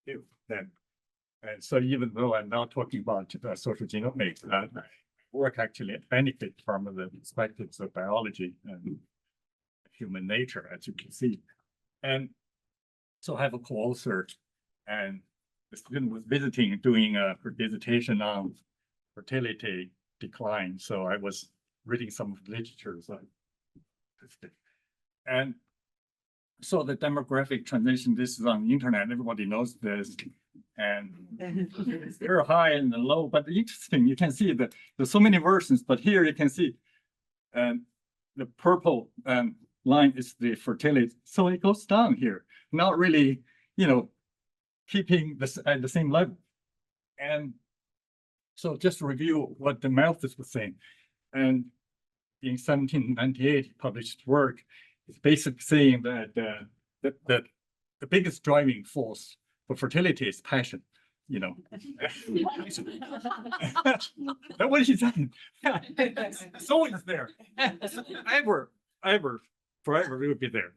do then. And so even though I'm not talking about social genomics, work actually benefit from the perspectives of biology and human nature, as you can see. And so I have a co-author, and the student was visiting, doing a dissertation on fertility decline. So I was reading some literature. And so the demographic transition, this is on the internet, everybody knows this. And it's very high and low, but interesting, you can see that there's so many versions, but here you can see the purple line is the fertility. So it goes down here, not really, keeping this at the same level. And so just to review what the Malthus was saying. And in 1798, he published work. It's basically saying that the biggest driving force for fertility is passion, That's what he said. It's always there. Forever it would be there.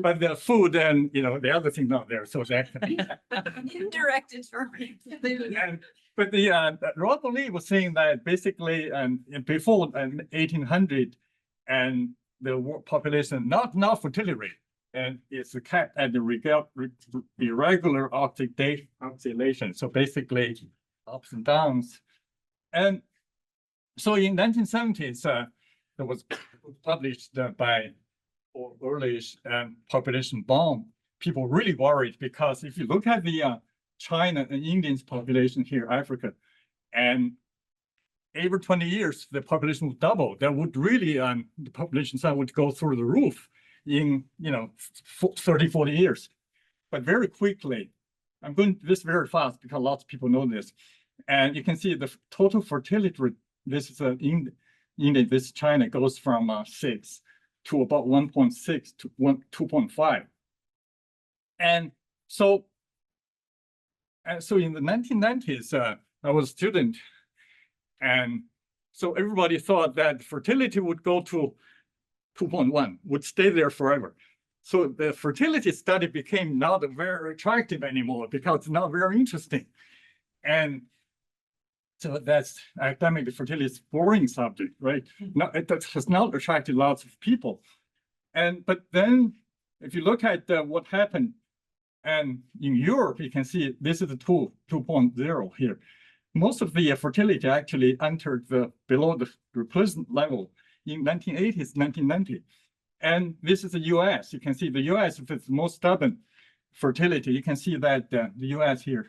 But the food and the other thing not there. So it's actually indirect information. But Robert Lee was saying that basically before 1800 and the world population not fertility rate, and it's kept at the irregular oscillation. So basically ups and downs. And so in 1970s, there was published by Earlish population bomb. People really worried because if you look at the China and Indians population here, Africa, and every 20 years, the population would double. That would really, the population size would go through the roof in, 30, 40 years. But very quickly, I'm going this very fast because lots of people know this. And you can see the total fertility rate, this is India, this China goes from 6 to about 1.6 to 2.5. And so in the 1990s, I was a student. And so everybody thought that fertility would go to 2.1, would stay there forever. So the fertility study became not very attractive anymore because it's not very interesting. And so that's academic fertility is a boring subject, right? No, it has not attracted lots of people. But then if you look at what happened, and in Europe, you can see this is the 2.0 here. Most of the fertility actually entered below the replacement level in 1980s, 1990. And this is the US. You can see the US is the most stubborn fertility. You can see that the US here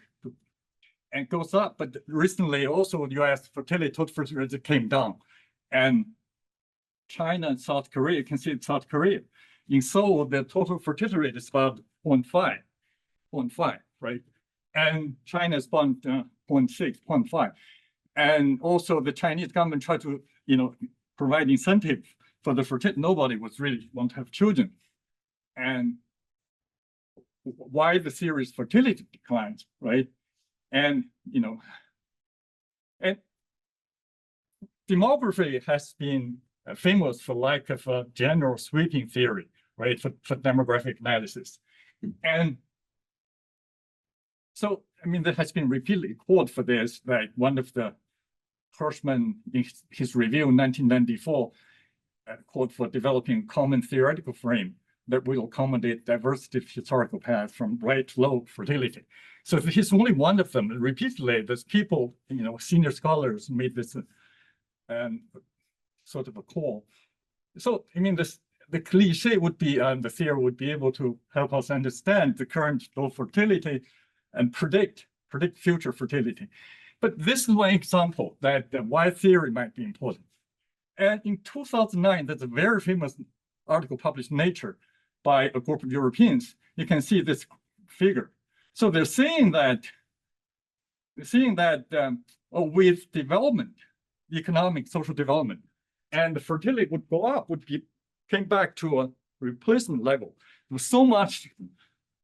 and goes up, but recently also the US fertility, total fertility came down. And China and South Korea, you can see South Korea. In Seoul, the total fertility rate is about 0.5, right? And China is about 0.6, 0.5. And also the Chinese government tried to, provide incentive for the fertility. Nobody was really want to have children. And why the serious fertility declines, right? And, and demography has been famous for lack of a general sweeping theory, right, for demographic analysis. And so, there has been repeatedly quoted for this, that one of the Hirschman, in his review in 1994, called for developing common theoretical frame that will accommodate diversity of historical paths from right to low fertility. So he's only one of them. Repeatedly, there's people, senior scholars made this sort of a call. So, the cliche would be, the theory would be able to help us understand the current low fertility and predict future fertility. But this is one example that why theory might be important. And in 2009, there's a very famous article published in Nature by a group of Europeans. You can see this figure. So they're saying that with development, economic, social development, and the fertility would go up, came back to a replacement level. There was so much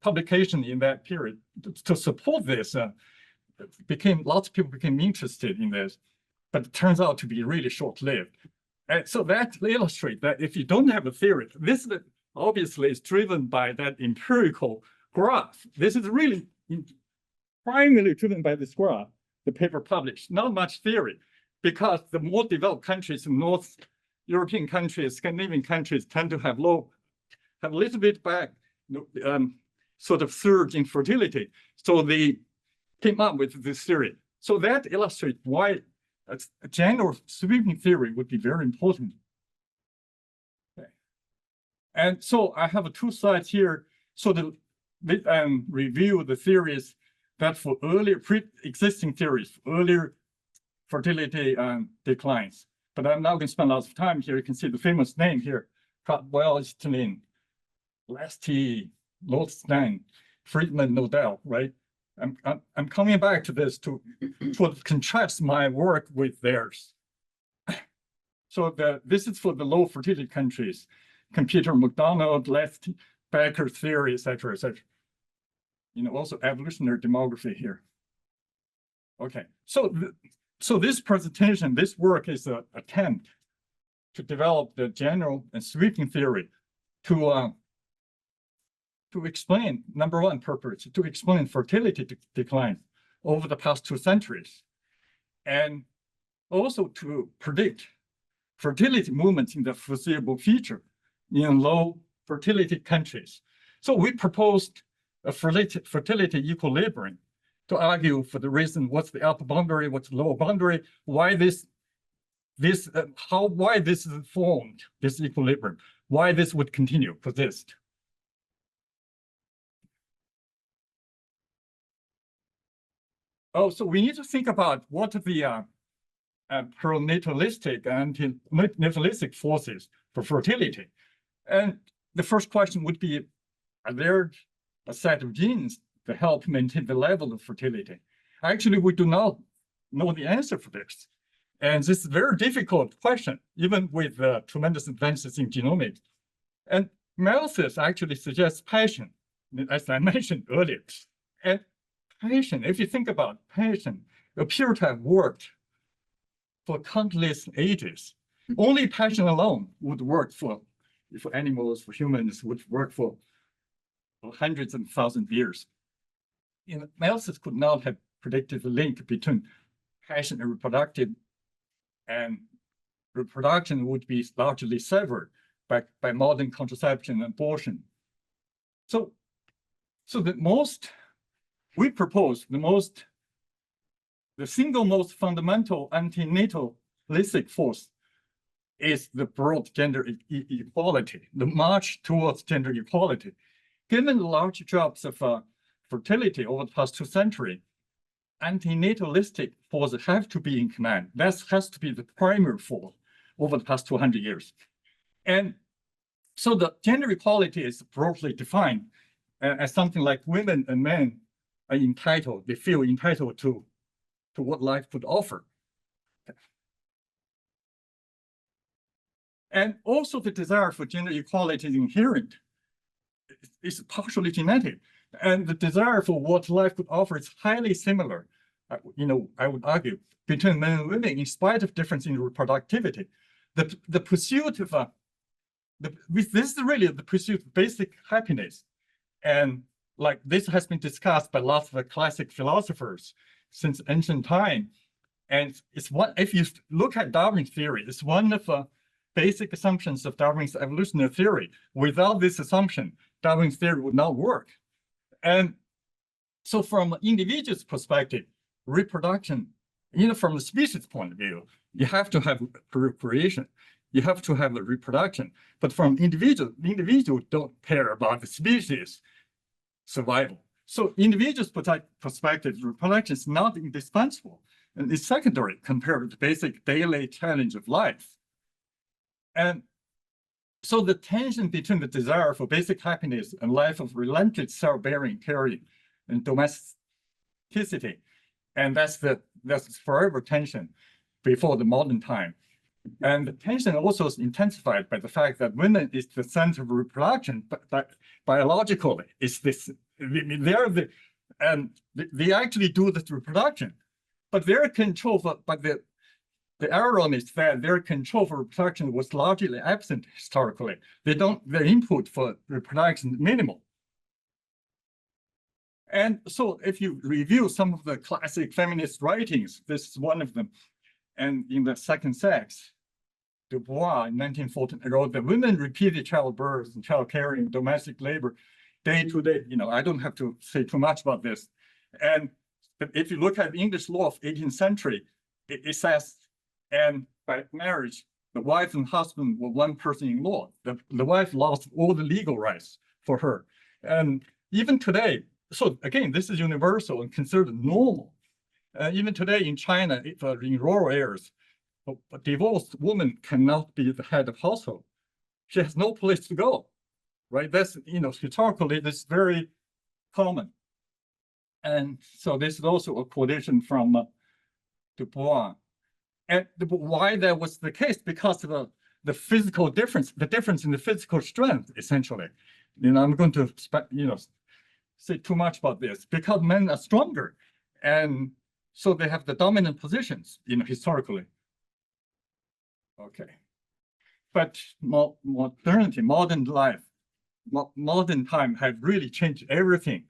publication in that period to support this. Lots of people became interested in this, but it turns out to be really short-lived. And so that illustrates that if you don't have a theory, this obviously is driven by that empirical graph. This is really primarily driven by the squad, the paper published, not much theory, because the more developed countries, North European countries, Scandinavian countries tend to have a little bit back, sort of surge in fertility. So they came up with this theory. So that illustrates why a general sweeping theory would be very important. Okay. And so I have two slides here. So the review the theories that for earlier pre-existing theories, earlier fertility declines. But I'm now going to spend lots of time here. You can see the famous name here, Welsh, Lasty, Lodstein, Friedman, Nodell, right? I'm coming back to this to contrast my work with theirs. So this is for the low fertility countries, Computer McDonald, Left, Becker theory, et cetera, et cetera. Also evolutionary demography here. Okay, so this presentation, this work is an attempt to develop the general and sweeping theory to explain, number one purpose, to explain fertility decline over the past 2 centuries, and also to predict fertility movements in the foreseeable future in low fertility countries. So we proposed a fertility equilibrium to argue for the reason what's the upper boundary, what's the lower boundary, why this is formed, this equilibrium, why this would continue, persist. Oh, so we need to think about what are the pronatalistic and antinatalistic forces for fertility. And the first question would be, are there a set of genes to help maintain the level of fertility? Actually, we do not know the answer for this. And this is a very difficult question, even with tremendous advances in genomics. And Malthus actually suggests passion, as I mentioned earlier. And passion, if you think about passion, appear to have worked for countless ages. Only passion alone would work for animals, for humans, would work for hundreds and thousands of years. Malthus could not have predicted the link between passion and reproduction would be largely severed by modern contraception and abortion. So we propose the single most fundamental antinatalistic force is the broad gender equality, the march towards gender equality. Given the large drops of fertility over the past 2 centuries, antinatalistic forces have to be in command. That has to be the primary force over the past 200 years. And so the gender equality is broadly defined as something like women and men are entitled, they feel entitled to what life could offer. And also the desire for gender equality is inherent. It's partially genetic. And the desire for what life could offer is highly similar, I would argue, between men and women, in spite of difference in reproductivity. The pursuit of, this is really the pursuit of basic happiness. And like this has been discussed by lots of classic philosophers since ancient time. And it's one, if you look at Darwin's theory, it's one of the basic assumptions of Darwin's evolutionary theory. Without this assumption, Darwin's theory would not work. And so from an individual's perspective, reproduction, from the species point of view, you have to have procreation. You have to have a reproduction. But from individual don't care about the species survival. So individual's perspective, reproduction is not indispensable. And it's secondary compared with the basic daily challenge of life. And so the tension between the desire for basic happiness and life of relentless childbearing, caring, and domesticity, and that's forever tension before the modern time. And the tension also is intensified by the fact that women is the center of reproduction, but biologically, it's this. They actually do this reproduction, but their control for, the irony is that their control for reproduction was largely absent historically. Their input for reproduction is minimal. And so if you review some of the classic feminist writings, this is one of them. And in the second sex, Du Bois in 1914 wrote that women repeated childbirth and child caring, domestic labor, day to day. I don't have to say too much about this. And but if you look at the English law of 18th century, it says, and by marriage, the wife and husband were one person in law. The wife lost all the legal rights for her. And even today, so again, this is universal and considered normal. Even today in China, in rural areas, a divorced woman cannot be the head of household. She has no place to go, right? That's, historically, that's very common. And so this is also a quotation from Du Bois. And why that was the case? Because of the physical difference, the difference in the physical strength, essentially. I'm going to, say too much about this, because men are stronger. And so they have the dominant positions, historically. Okay. But modernity, modern life, modern time have really changed everything.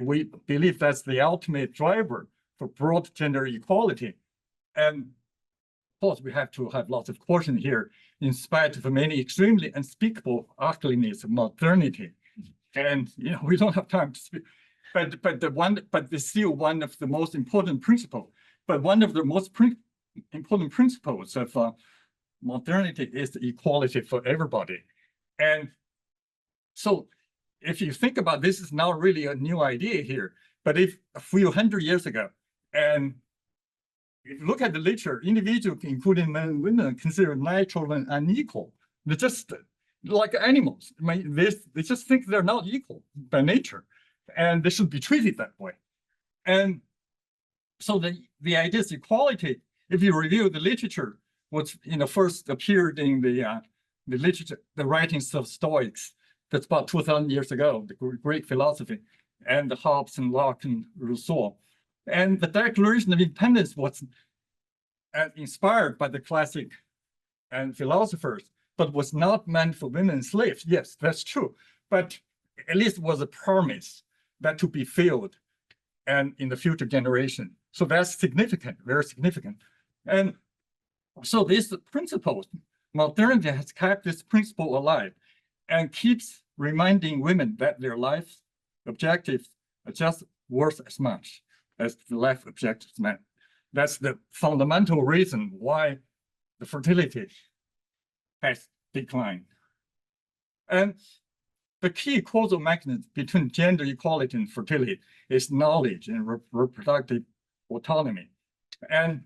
We believe that's the ultimate driver for broad gender equality. And of course, we have to have lots of caution here, in spite of many extremely unspeakable ugliness of modernity. And we don't have time to speak. But there's still one of the most important principles. But one of the most important principles of modernity is the equality for everybody. And so if you think about this, is not really a new idea here. But if a few hundred years ago, and if you look at the literature, individuals, including men and women, are considered natural and unequal. They're just like animals. They just think they're not equal by nature, and they should be treated that way. And so the idea is equality. If you review the literature, what's first appeared in the literature, the writings of Stoics. That's about 2,000 years ago, the Greek philosophy, and the Hobbes and Locke and Rousseau. And the Declaration of Independence was inspired by the classic and philosophers, but was not meant for women and slaves. Yes, that's true. But at least it was a promise that to be filled and in the future generation. So that's significant, very significant. And so this principle, modernity has kept this principle alive and keeps reminding women that their life objectives are just worth as much as the life objectives men. That's the fundamental reason why the fertility has declined. And the key causal mechanism between gender equality and fertility is knowledge and reproductive autonomy. And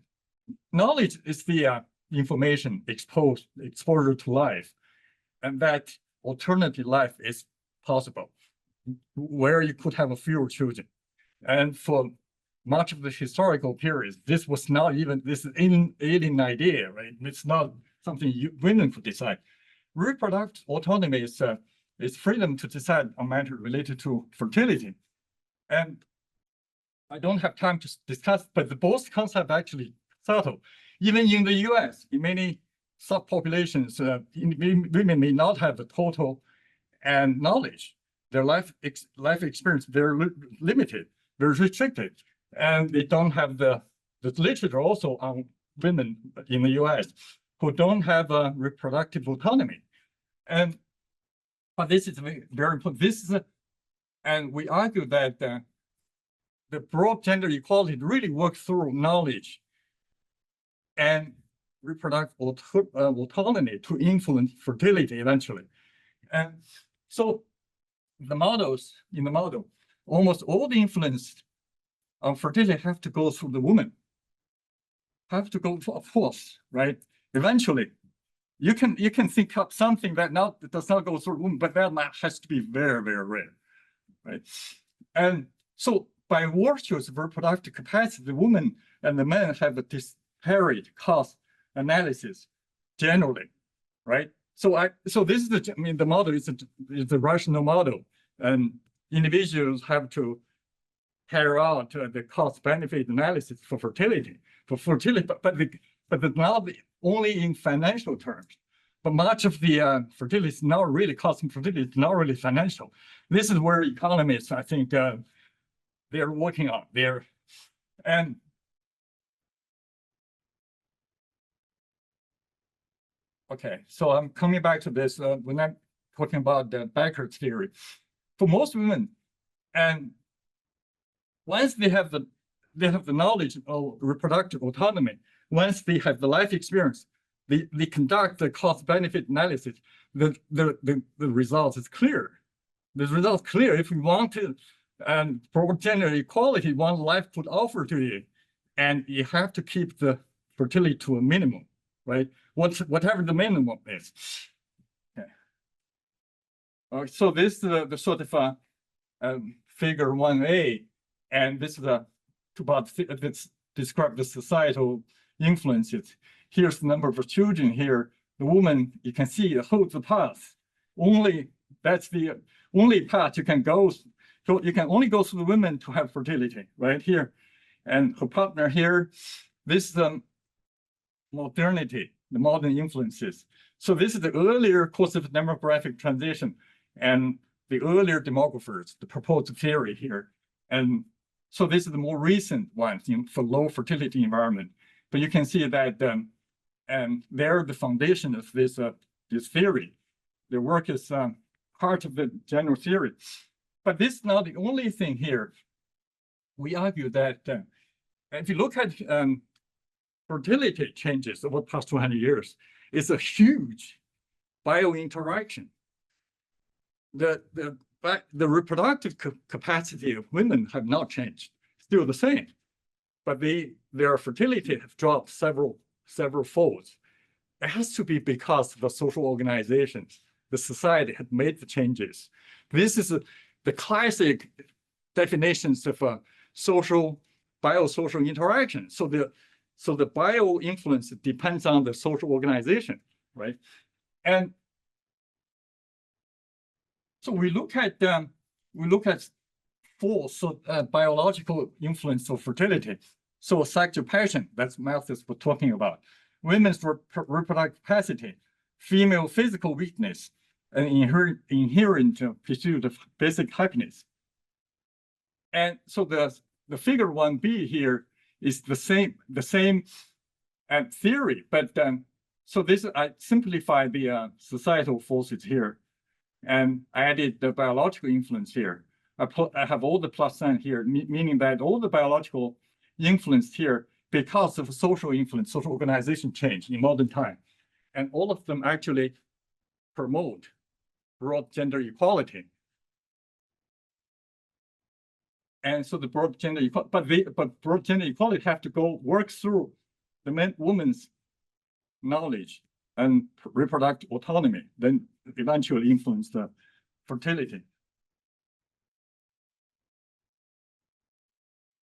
knowledge is the information exposure to life, and that alternative life is possible, where you could have a fewer children. And for much of the historical period, this was not even, this is an alien idea, right? It's not something women could decide. Reproductive autonomy is freedom to decide on matters related to fertility. And I don't have time to discuss, but both concepts actually subtle. Even in the US, in many subpopulations, women may not have the total and knowledge. Their life experience very limited, very restricted, and they don't have the literature also on women in the US who don't have a reproductive autonomy. And but this is very important. And we argue that the broad gender equality really works through knowledge and reproductive autonomy to influence fertility eventually. And so in the model, almost all the influence on fertility have to go through the woman. Have to go for a force, right? Eventually, you can think up something that does not go through the woman, but that has to be very, very rare, right? And so by virtue of reproductive capacity, the woman and the man have a disparate cost analysis generally, right? So this is the model is the rational model, and individuals have to carry out the cost-benefit analysis for fertility, but not only in financial terms. But much of the fertility is not really cost, and fertility is not really financial. This is where economists, I think, they're working on. And okay, so I'm coming back to this when I'm talking about the Becker's theory. For most women, and once they have the knowledge of reproductive autonomy, once they have the life experience, they conduct the cost-benefit analysis. The result is clear. The result is clear. If we want to promote gender equality, one life could offer to you, and you have to keep the fertility to a minimum, right? Whatever the minimum is. Okay. So this is the sort of figure 1A, and this is this describe the societal influences. Here's the number of children here. The woman, you can see, holds the path. That's the only path you can go. So you can only go through the women to have fertility, right here. And her partner here, this is modernity, the modern influences. So this is the earlier course of demographic transition and the earlier demographers, the proposed theory here. And so this is the more recent ones for low fertility environment. But you can see that and they're the foundation of this theory. Their work is part of the general theory. But this is not the only thing here. We argue that if you look at fertility changes over the past 200 years, it's a huge bio-interaction. The reproductive capacity of women have not changed, still the same, but their fertility have dropped several folds. It has to be because the social organizations, the society had made the changes. This is the classic definitions of biosocial interaction. So the bio influence depends on the social organization, right? And so we look at four biological influence of fertility. So sexual passion, that's Malthus was talking about. Women's reproductive capacity, female physical weakness, and inherent pursuit of basic happiness. And so the figure 1B here is the same theory, but so this I simplify the societal forces here, and I added the biological influence here. I have all the plus sign here, meaning that all the biological influence here because of social influence, social organization change in modern time, and all of them actually promote broad gender equality. And so the broad gender equality, but broad gender equality have to work through the woman's knowledge and reproductive autonomy, then eventually influence the fertility.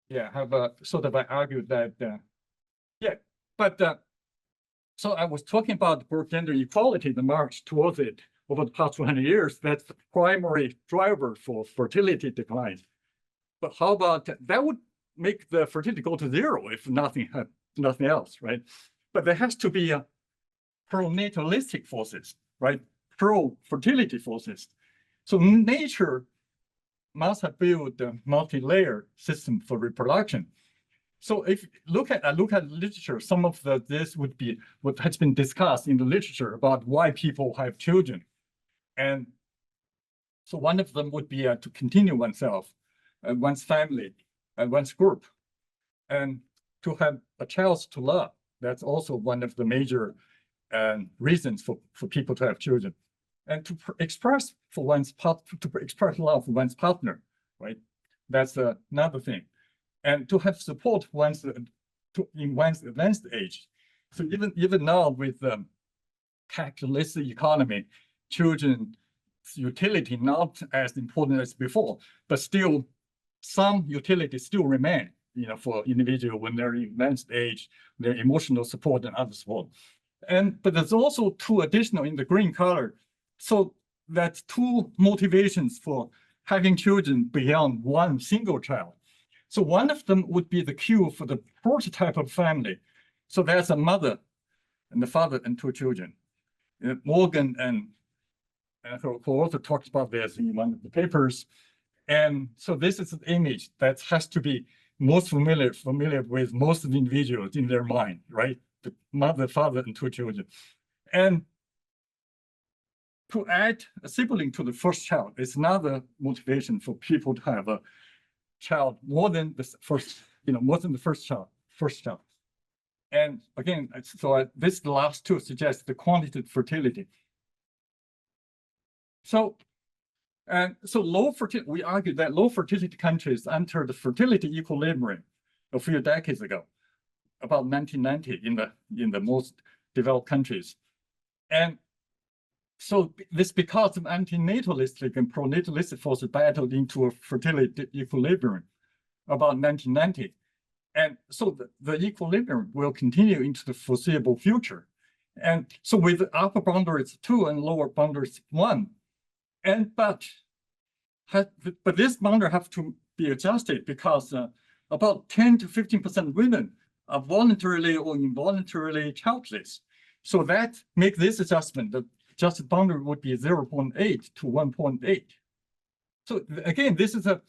Yeah, have sort of I argued that, so I was talking about broad gender equality, the march towards it over the past 200 years. That's the primary driver for fertility decline. But how about that would make the fertility go to zero if nothing else, right? But there has to be pro-natalistic forces, right? Pro-fertility forces. So nature must have built a multi-layer system for reproduction. So if I look at literature, some of this would be what has been discussed in the literature about why people have children. And so one of them would be to continue oneself, one's family, and one's group, and to have a child to love. That's also one of the major reasons for people to have children, and to express express love for one's partner, right? That's another thing, and to have support in one's advanced age. So even now with capitalistic economy, children's utility not as important as before, but still some utility still remain, for individual when they're in advanced age, their emotional support and other support. But there's also two additional in the green color. So that's two motivations for having children beyond one single child. So one of them would be the cue for the prototype of family. So there's a mother and the father and two children. Morgan and who also talks about this in one of the papers. And so this is an image that has to be most familiar with most of the individuals in their mind, right? The mother, father, and two children. And to add a sibling to the first child is another motivation for people to have a child more than the first, more than the first child. And again, so this last two suggests the quantitative fertility. So, low fertility, we argue that low fertility countries entered the fertility equilibrium a few decades ago, about 1990 in the most developed countries. And so this because of antinatalistic and pronatalistic forces battled into a fertility equilibrium about 1990. And so the equilibrium will continue into the foreseeable future. And so with the upper boundaries 2 and lower boundaries 1, but this boundary have to be adjusted because about 10 to 15% of women are voluntarily or involuntarily childless. So that make this adjustment, the adjusted boundary would be 0.8 to 1.8. So again, this is a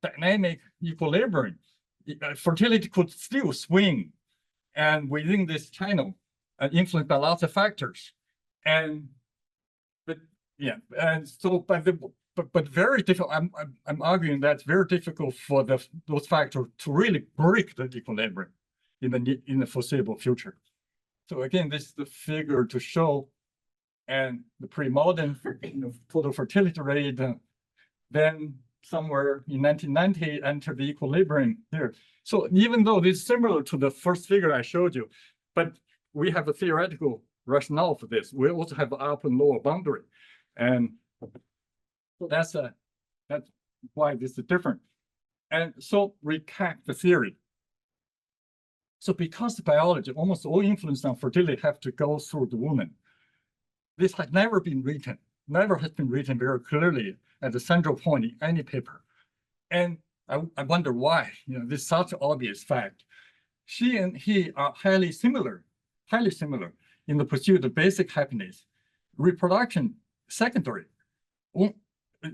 dynamic equilibrium. Fertility could still swing, and within this channel, influenced by lots of factors. But very difficult. I'm arguing that's very difficult for those factors to really break the equilibrium in the foreseeable future. So again, this is the figure to show, and the pre-modern total fertility rate, then somewhere in 1990 entered the equilibrium here. So even though this is similar to the first figure I showed you, but we have a theoretical rationale for this. We also have an upper and lower boundary, and so that's why this is different. And so recap the theory. So because the biology, almost all influence on fertility have to go through the woman. This has never been written very clearly at the central point in any paper. And I wonder why, this is such an obvious fact. She and he are highly similar in the pursuit of basic happiness, reproduction secondary.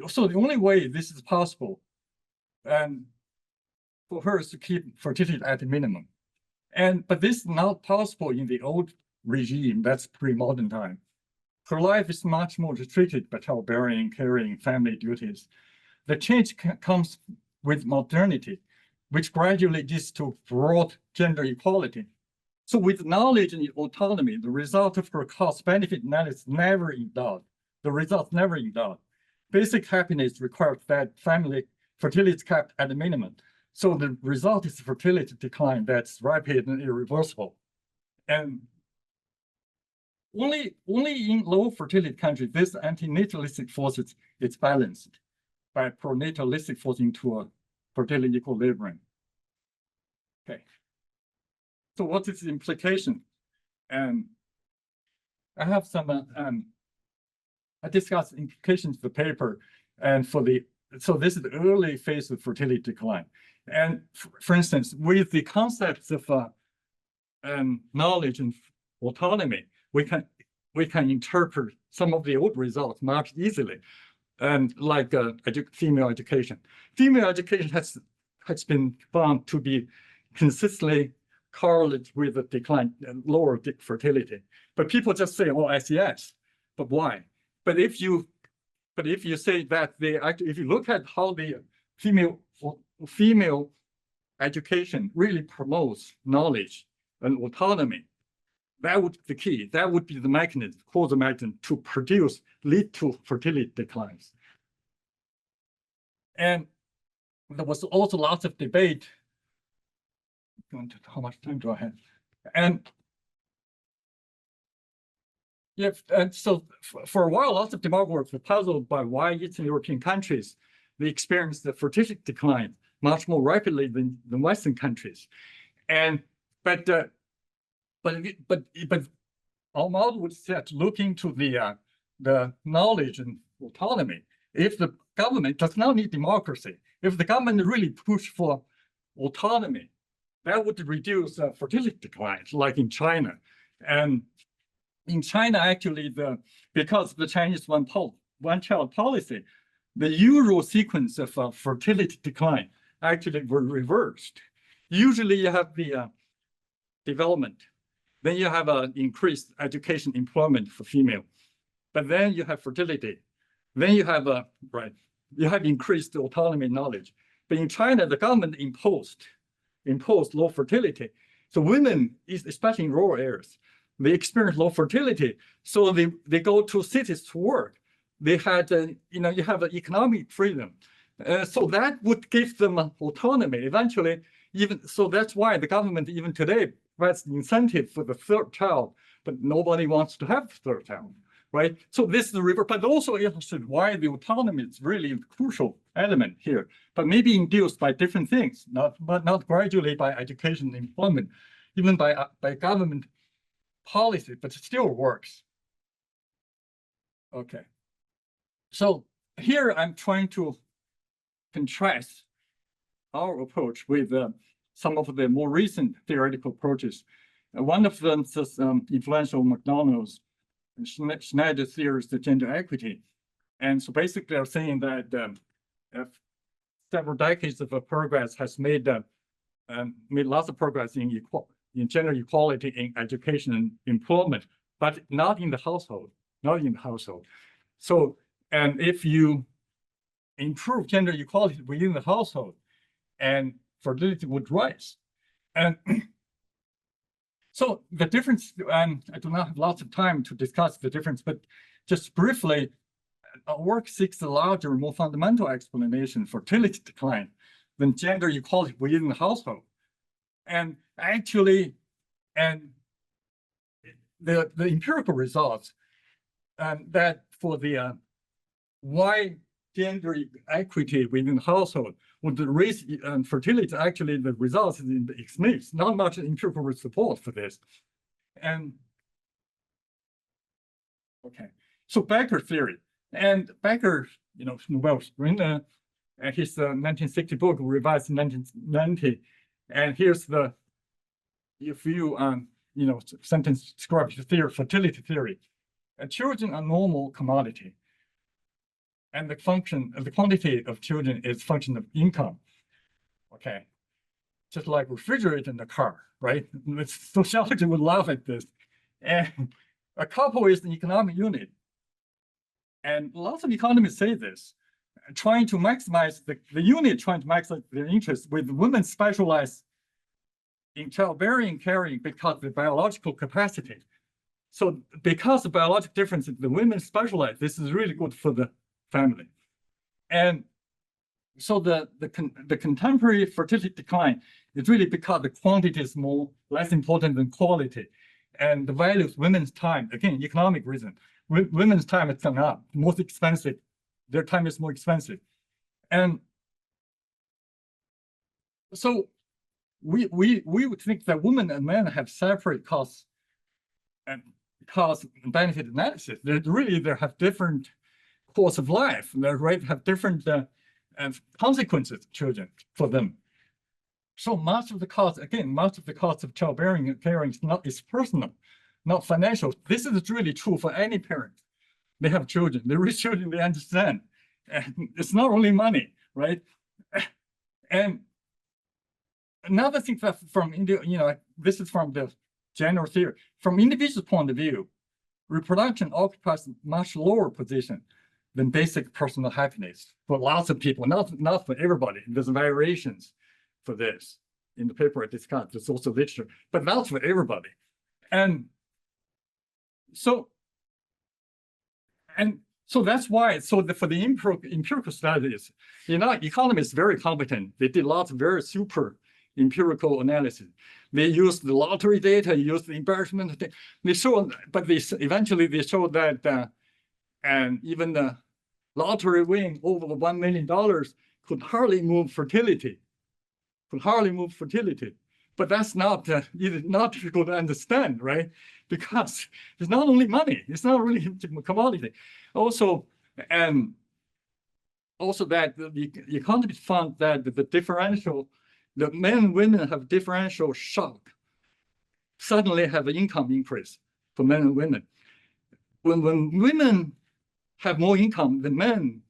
So the only way this is possible for her is to keep fertility at a minimum. But this is not possible in the old regime, that's pre-modern time. Her life is much more restricted by childbearing, caring, family duties. The change comes with modernity, which gradually leads to broad gender equality. So with knowledge and autonomy, the result of her cost-benefit analysis never in doubt. The results never in doubt. Basic happiness requires that family fertility is kept at a minimum. So the result is fertility decline that's rapid and irreversible. And only in low fertility countries, this antinatalistic force is balanced by pronatalistic force into a fertility equilibrium. Okay. So what is the implication? I have some, I discussed implications of the paper and so this is the early phase of fertility decline. And for instance, with the concepts of knowledge and autonomy, we can interpret some of the old results much easily, and like female education. Female education has been found to be consistently correlated with the decline and lower fertility. But people just say, "Oh, SES," but why? But if you say that if you look at how the female education really promotes knowledge and autonomy, that would be the key. That would be the mechanism, causal mechanism to lead to fertility declines. And there was also lots of debate. How much time do I have? And so for a while, lots of demographers were puzzled by why Eastern European countries, they experienced the fertility decline much more rapidly than Western countries. But our model would set look into the knowledge and autonomy. If the government does not need democracy, if the government really push for autonomy, that would reduce fertility declines, like in China. And in China, actually, because of the Chinese one-child policy, the usual sequence of fertility decline actually were reversed. Usually you have the development, then you have increased education employment for female, but then you have fertility, then you have you have increased autonomy knowledge. But in China, the government imposed low fertility. So women, especially in rural areas, they experience low fertility. So they go to cities to work. They had, you have economic freedom. So that would give them autonomy eventually. So that's why the government even today provides incentive for the third child, but nobody wants to have the third child, right? So this is the river, but also interested why the autonomy is really a crucial element here, but maybe induced by different things, but not gradually by education and employment, even by government policy, but it still works. Okay. So here I'm trying to contrast our approach with some of the more recent theoretical approaches. One of them is influential McDonald's Schneider theories of gender equity. And so basically they're saying that several decades of progress has made lots of progress in gender equality in education and employment, but not in the household, So, and if you improve gender equality within the household, and fertility would rise. And so the difference, and I do not have lots of time to discuss the difference, but just briefly, our work seeks a larger, more fundamental explanation for fertility decline than gender equality within the household. And actually, and the empirical results that for the why gender equity within the household would raise fertility, actually the results in the mix, not much empirical support for this. And okay, so Becker theory, and Becker, Welsh, in his 1960 book revised in 1990, and here's the sentence describes the theory, fertility theory. Children are normal commodity, and the quantity of children is function of income. Okay, just like refrigerator in the car, right? Sociology would laugh at this. And a couple is an economic unit. And lots of economists say this, trying to maximize the unit, trying to maximize their interest, with women specialized in childbearing and carrying because of the biological capacity. So because of biological differences, the women specialize. This is really good for the family. And so the contemporary fertility decline is really because the quantity is less important than quality. And the value of women's time, again, economic reason, women's time is coming up, most expensive. Their time is more expensive. And so we would think that women and men have separate costs and cost and benefit analysis. They have different course of life. They have different consequences of children for them. So much of the cost of childbearing and caring is personal, not financial. This is really true for any parent. They have children, they raise children, they understand. And it's not only money, right? And another thing that this is from the general theory. From individual point of view, reproduction occupies a much lower position than basic personal happiness for lots of people, not for everybody. There's variations for this. In the paper I discussed, there's also literature, but not for everybody. And so that's why, for the empirical studies, economists very competent. They did lots of very super empirical analysis. They used the lottery data, used the embarrassment data. Eventually they showed that and even the lottery win over $1 million could hardly move fertility. But that's not difficult to understand, right? Because it's not only money, it's not really a commodity. Also that the economists found that the men and women have differential shock, suddenly have an income increase for men and women. When women have more income than men,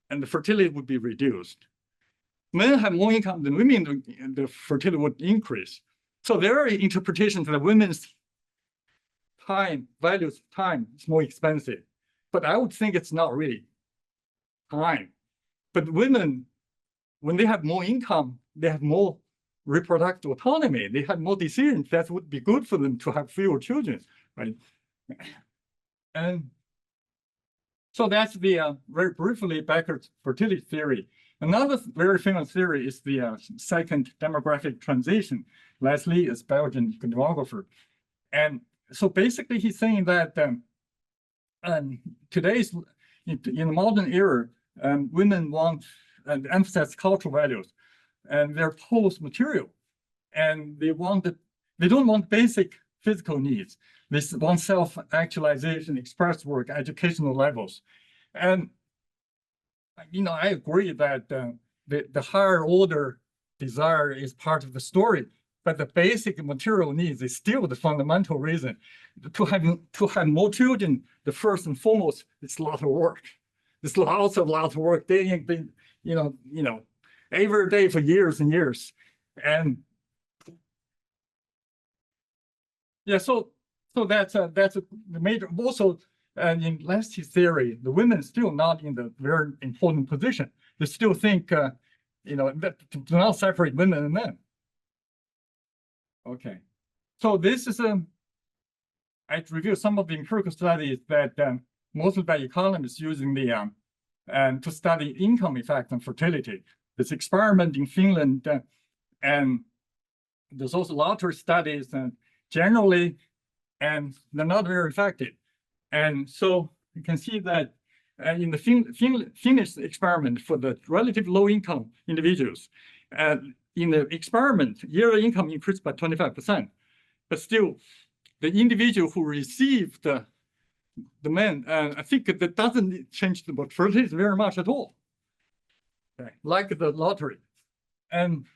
and the fertility would be reduced. Men have more income than women, the fertility would increase. So there are interpretations that women's values time is more expensive, but I would think it's not really time. But women, when they have more income, they have more reproductive autonomy. They have more decisions. That would be good for them to have fewer children, right? And so that's the very briefly Becker's fertility theory. Another very famous theory is the second demographic transition. Leslie is Belgian demographer. And so basically he's saying that today's, in the modern era, women want and emphasize cultural values, and they're post-material, and they don't want basic physical needs. They want self-actualization, express work, educational levels. And I agree that the higher order desire is part of the story, but the basic material needs is still the fundamental reason. To have more children, the first and foremost, it's a lot of work. It's also a lot of work. They every day for years and years, and yeah. So that's the major. Also, in Leslie's theory, the women still not in the very important position. They still think, that do not separate women and men. Okay, so this is I reviewed some of the empirical studies that mostly by economists using the to study income effect on fertility. This experiment in Finland, and there's also lottery studies, and generally, and they're not very effective. And so you can see that in the Finnish experiment for the relative low income individuals, in the experiment, yearly income increased by 25%, but still the individual who received the men, I think that doesn't change the fertility very much at all. Okay. Like the lottery. And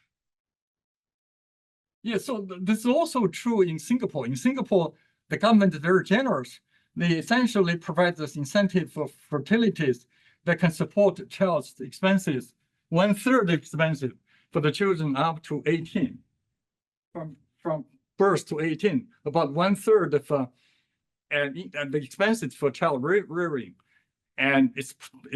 yeah, so this is also true in Singapore. In Singapore, the government is very generous. They essentially provide this incentive for fertilities that can support child's expenses, 1/3 expensive for the children up to 18. From birth to 18, about 1/3 of and the expenses for child rearing, and it's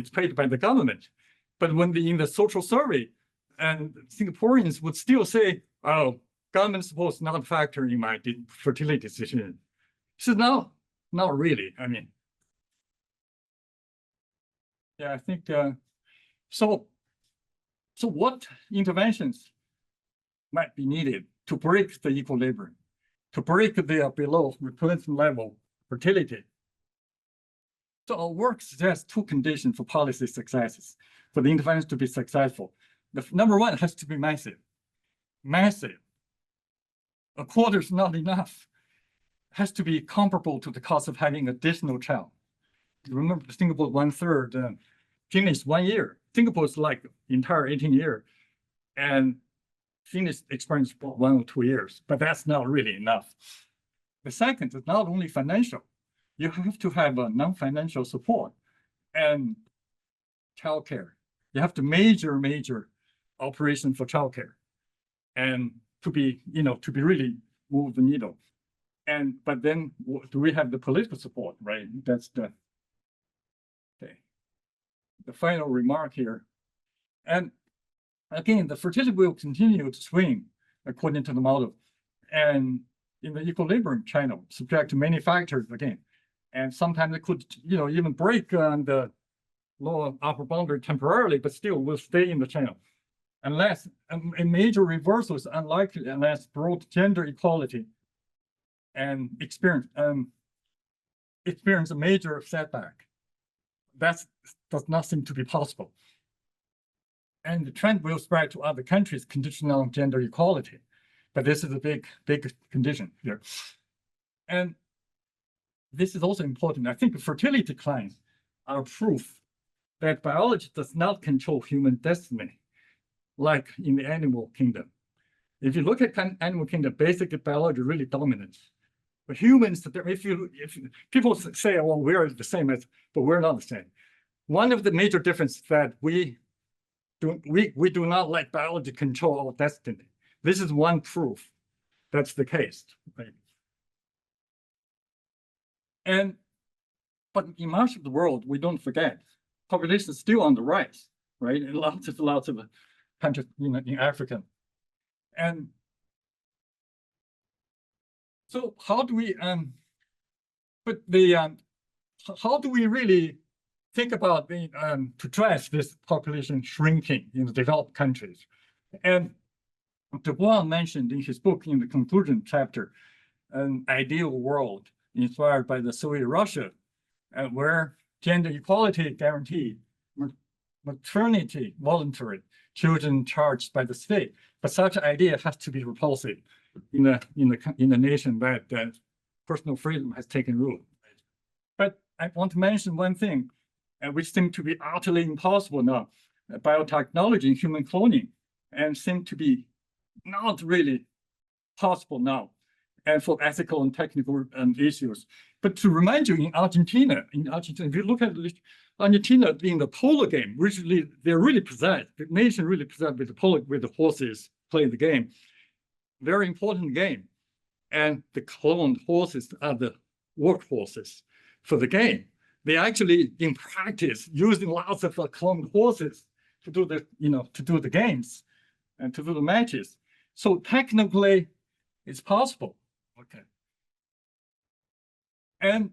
paid by the government. But when in the social survey, and Singaporeans would still say, "Oh, government support is not a factor in my fertility decision." So no, not really. I mean, yeah, I think so. So what interventions might be needed to break the equilibrium, to break the below replacement level fertility? So our work suggests two conditions for policy successes, for the interventions to be successful. The number one has to be massive. Massive. A quarter is not enough. It has to be comparable to the cost of having an additional child. Remember, Singapore 1/3, Finnish 1 year. Singapore is like entire 18 years, and Finnish experience for 1 or 2 years, but that's not really enough. The second is not only financial. You have to have a non-financial support and childcare. You have to major operation for childcare, and to be really move the needle. But then do we have the political support, right? That's the final remark here. And again, the fertility will continue to swing according to the model, and in the equilibrium channel, subject to many factors again. And sometimes it could, even break on the lower upper boundary temporarily, but still will stay in the channel. Unless a major reversal is unlikely unless broad gender equality and experience a major setback. That does not seem to be possible. And the trend will spread to other countries conditional on gender equality. But this is a big condition here. And this is also important. I think fertility declines are proof that biology does not control human destiny, like in the animal kingdom. If you look at animal kingdom, basic biology really dominates. But humans, if people say, well, we're the same but we're not the same. one of the major differences that we do not let biology control our destiny. This is one proof that's the case. Right? But in much of the world, we don't forget, population is still on the rise, right? In lots of countries, in Africa. And so how do we how do we really think about the to address this population shrinking in the developed countries? And Guang mentioned in his book in the conclusion chapter, an ideal world inspired by the Soviet Russia, where gender equality guaranteed, maternity voluntary, children charged by the state. But such an idea has to be repulsive in a nation that personal freedom has taken root. But I want to mention one thing, which seems to be utterly impossible now: biotechnology and human cloning, and seem to be not really possible now, and for ethical and technical issues. But to remind you, in Argentina, if you look at Argentina in the polo game, recently they're really possessed. The nation really possessed with the horses playing the game. Very important game, and the cloned horses are the workhorses for the game. They actually, in practice, using lots of cloned horses to do the games and to do the matches. So technically, it's possible. Okay. And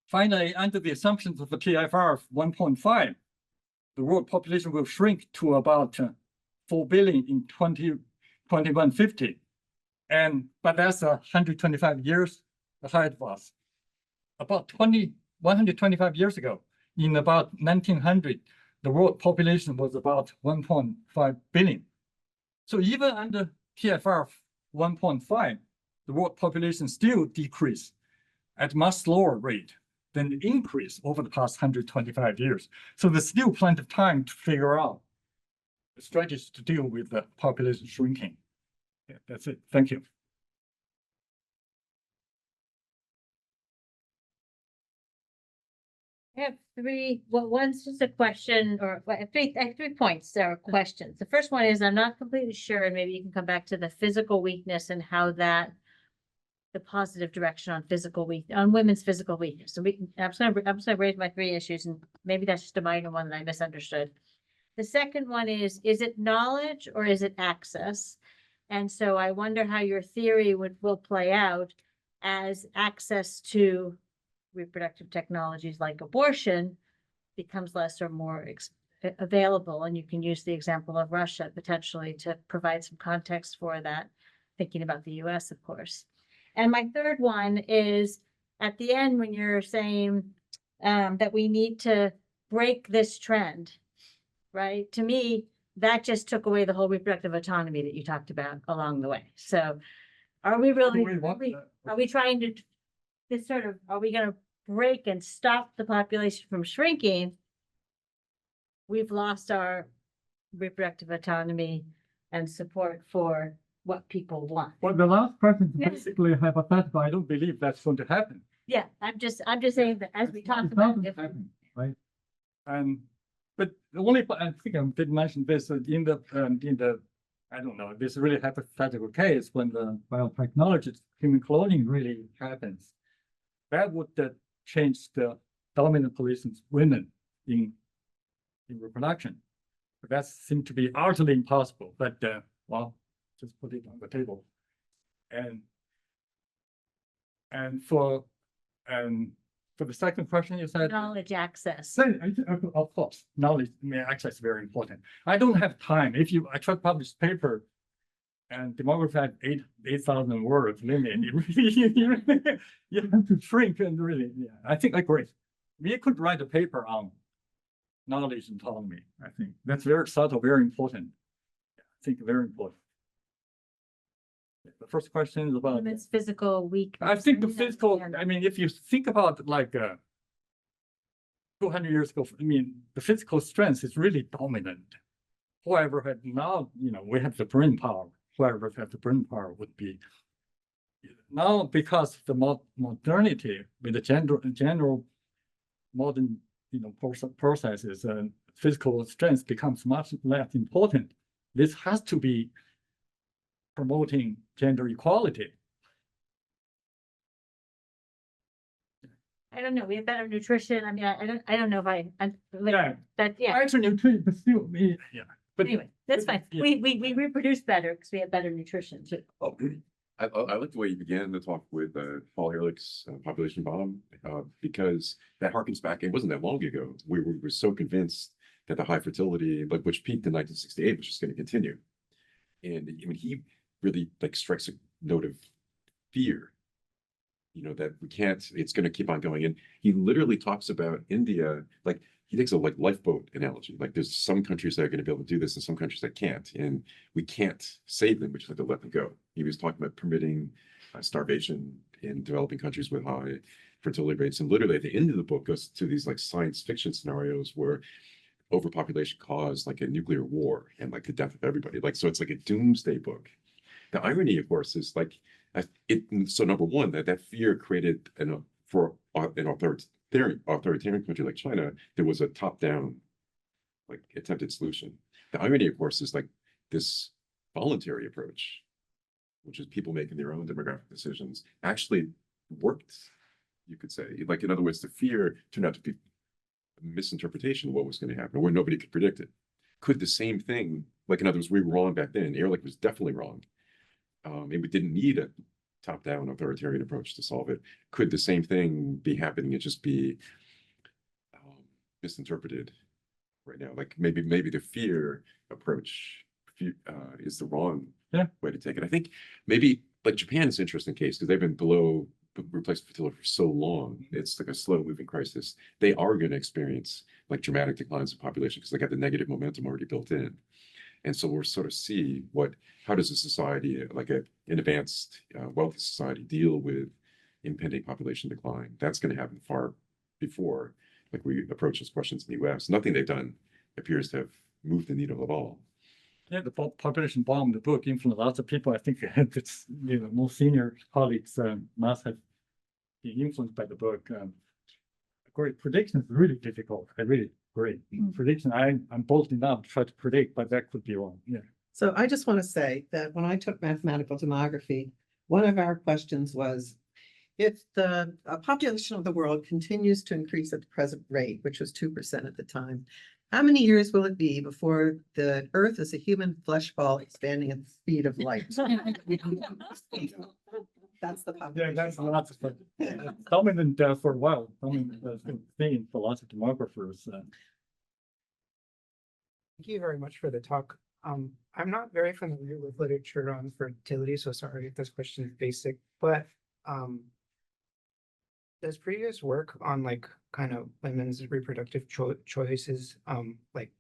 finally, under the assumptions of the TFR of 1.5, the world population will shrink to about 4 billion in 2150. But that's 125 years ahead of us. About 125 years ago, in about 1900, the world population was about 1.5 billion. So even under TFR of 1.5, the world population still decreased at much slower rate than the increase over the past 125 years. So there's still plenty of time to figure out the strategies to deal with the population shrinking. Yeah, that's it. Thank you. I have three, well, one's just a question, or I have three points that are questions. The first one is, I'm not completely sure, and maybe you can come back to the physical weakness and how that, the positive direction on women's physical weakness. So I'm just gonna raise my three issues, and maybe that's just a minor one that I misunderstood. The second one is it knowledge or is it access? And so I wonder how your theory will play out as access to reproductive technologies like abortion becomes less or more available. And you can use the example of Russia potentially to provide some context for that, thinking about the US, of course. And my third one is at the end, when you're saying that we need to break this trend, right? To me, that just took away the whole reproductive autonomy that you talked about along the way. So are we really, are we trying to this sort of, are we going to break and stop the population from shrinking? We've lost our reproductive autonomy and support for what people want. Well, the last question is basically hypothetical. I don't believe that's going to happen. Yeah, I'm just saying that as we talk about it, right? But the only, I think I did mention this in the I don't know, this really hypothetical case when the biotechnology, human cloning really happens, that would change the dominant positions women in reproduction. But that seemed to be utterly impossible. But well, just put it on the table. And for the second question, you said knowledge access. Of course, knowledge access is very important. I don't have time. I try to publish a paper, and demography had 8,000 words limit. You have to shrink and really. Yeah, I think I agree. We could write a paper on knowledge and autonomy. I think that's very subtle, very important. I think very important. The first question is about women's physical weakness. I think the physical, I mean, if you think about like 200 years ago, I mean, the physical strength is really dominant. Whoever had now, we have the brain power. Whoever had the brain power would be. Now, because of the modernity with the general modern processes and physical strength becomes much less important. This has to be promoting gender equality. I don't know, we have better nutrition. I mean, I don't know if I'm like, Yeah. that, yeah. Actually, nutrition, but still, yeah. But Anyway, that's fine. yeah. We reproduce better because we have better nutrition. Oh, I like the way you began the talk with Paul Ehrlich's population bomb, because that harkens back. It wasn't that long ago. We were so convinced that the high fertility, like which peaked in 1968, was just going to continue. And I mean, he really like strikes a note of fear, that we can't. It's going to keep on going. And he literally talks about India, like he takes a like lifeboat analogy. Like there's some countries that are going to be able to do this, and some countries that can't, and we can't save them. We just have to let them go. He was talking about permitting starvation in developing countries with high fertility rates, and literally at the end of the book goes to these like science fiction scenarios where overpopulation caused like a nuclear war and like the death of everybody. Like so, it's like a doomsday book. The irony, of course, is like so number one, that fear created for an authoritarian country like China, there was a top-down like attempted solution. The irony, of course, is like this voluntary approach, which is people making their own demographic decisions, actually worked, you could say. Like, in other words, the fear turned out to be a misinterpretation of what was going to happen, where nobody could predict it. Could the same thing, like, in other words, we were wrong back then. Ehrlich was definitely wrong. And we didn't need a top-down authoritarian approach to solve it. Could the same thing be happening and just be misinterpreted right now? Like maybe the fear approach is the wrong way to take it. I think maybe like Japan is an interesting case because they've been below replacement fertility for so long. It's like a slow-moving crisis. They are going to experience like dramatic declines in population because they got the negative momentum already built in. And so we'll sort of see how does a society, like an advanced wealthy society, deal with impending population decline? That's going to happen far before, like we approach those questions in the US. Nothing they've done appears to have moved the needle at all. Yeah, the population bomb, the book influenced lots of people. I think it's more senior colleagues must have been influenced by the book. Great prediction is really difficult. I really agree. Prediction, I'm bold enough to try to predict, but that could be wrong. Yeah. So I just want to say that when I took mathematical demography, one of our questions was, if the population of the world continues to increase at the present rate, which was 2% at the time, how many years will it be before the Earth is a human flesh ball expanding at the speed of light? That's the population. Yeah, that's lots of fun. Dominant for a while. Dominant thing for lots of demographers. Thank you very much for the talk. I'm not very familiar with literature on fertility, so sorry if this question is basic, but does previous work on like kind of women's reproductive choices like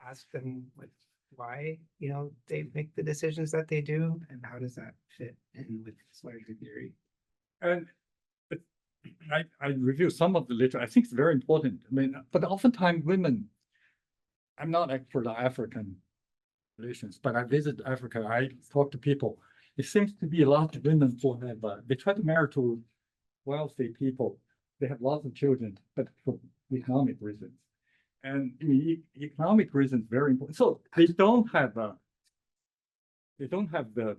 ask them like why they make the decisions that they do, and how does that fit in with this larger theory? And I review some of the literature. I think it's very important. I mean, but oftentimes women, I'm not expert on African relations, but I visit Africa. I talk to people. It seems to be a lot of women who have, they try to marry to wealthy people. They have lots of children, but for economic reasons. And economic reasons very important. So they don't have the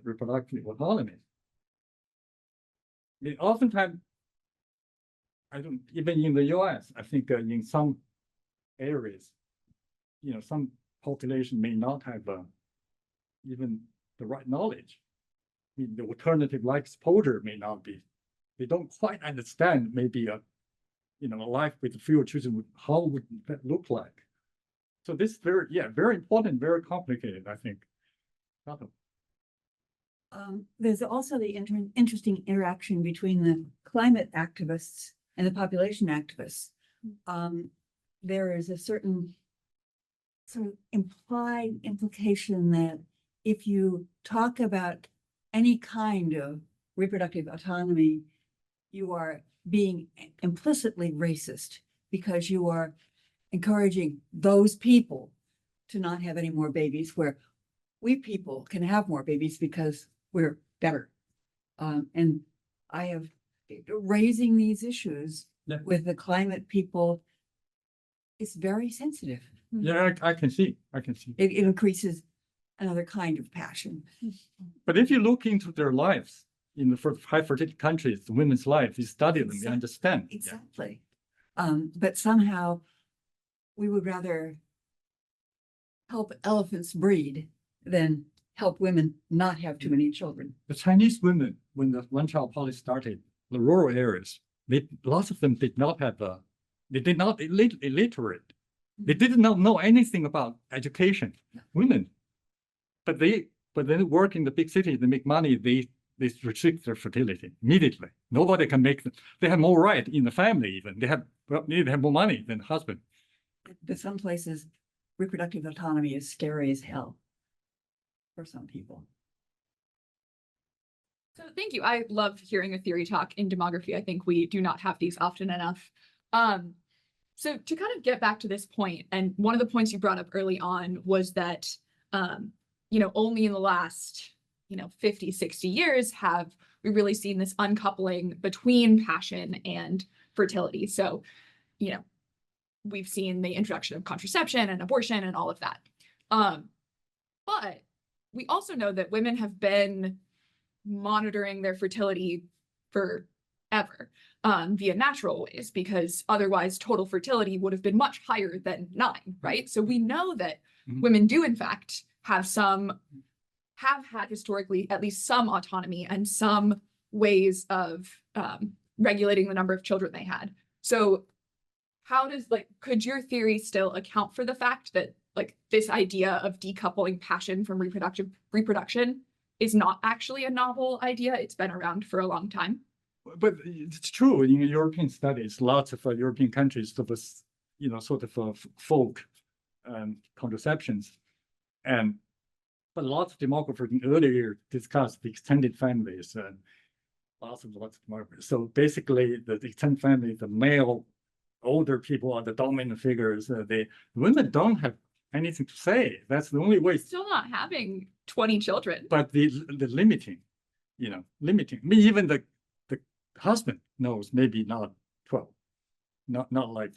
reproductive autonomy. I mean, oftentimes, even in the US, I think in some areas, some population may not have even the right knowledge. I mean, the alternative like exposure may not be. They don't quite understand maybe a life with fewer children, how would that look like? So this is very important, very complicated, I think. There's also the interesting interaction between the climate activists and the population activists. There is a certain sort of implied implication that if you talk about any kind of reproductive autonomy, you are being implicitly racist because you are encouraging those people to not have any more babies, where we people can have more babies because we're better. And I have raising these issues with the climate people it's very sensitive. Yeah, I can see, It increases another kind of passion. But if you look into their lives in the high fertility countries, the women's lives, you study them, you Exactly. understand. Yeah. Exactly. But somehow we would rather help elephants breed than help women not have too many children. The Chinese women, when the one-child policy started, the rural areas, lots of them did not have they did not illiterate. They did not know anything about education, women. But then work in the big cities, they make money, they restrict their fertility immediately. Nobody can make them. They have more right in the family even. They have more money than the husband. But some places, reproductive autonomy is scary as hell for some people. So thank you. I love hearing a theory talk in demography. I think we do not have these often enough. So to kind of get back to this point, and one of the points you brought up early on was that, only in the last, 50, 60 years have we really seen this uncoupling between passion and fertility. So, we've seen the introduction of contraception and abortion and all of that. But we also know that women have been monitoring their fertility forever via natural ways, because otherwise total fertility would have been much higher than 9, right? So we know that women do in fact have had historically at least some autonomy and some ways of regulating the number of children they had. So how does could your theory still account for the fact that this idea of decoupling passion from reproduction is not actually a novel idea? It's been around for a long time. But it's true in European studies, lots of European countries, sort of folk contraceptions, but lots of demographers earlier discussed the extended families and lots of demographers. So basically, the extended family, the male older people are the dominant figures. The women don't have anything to say. That's the only way. Still not having 20 children. But the limiting. I mean, even the husband knows maybe not 12, not like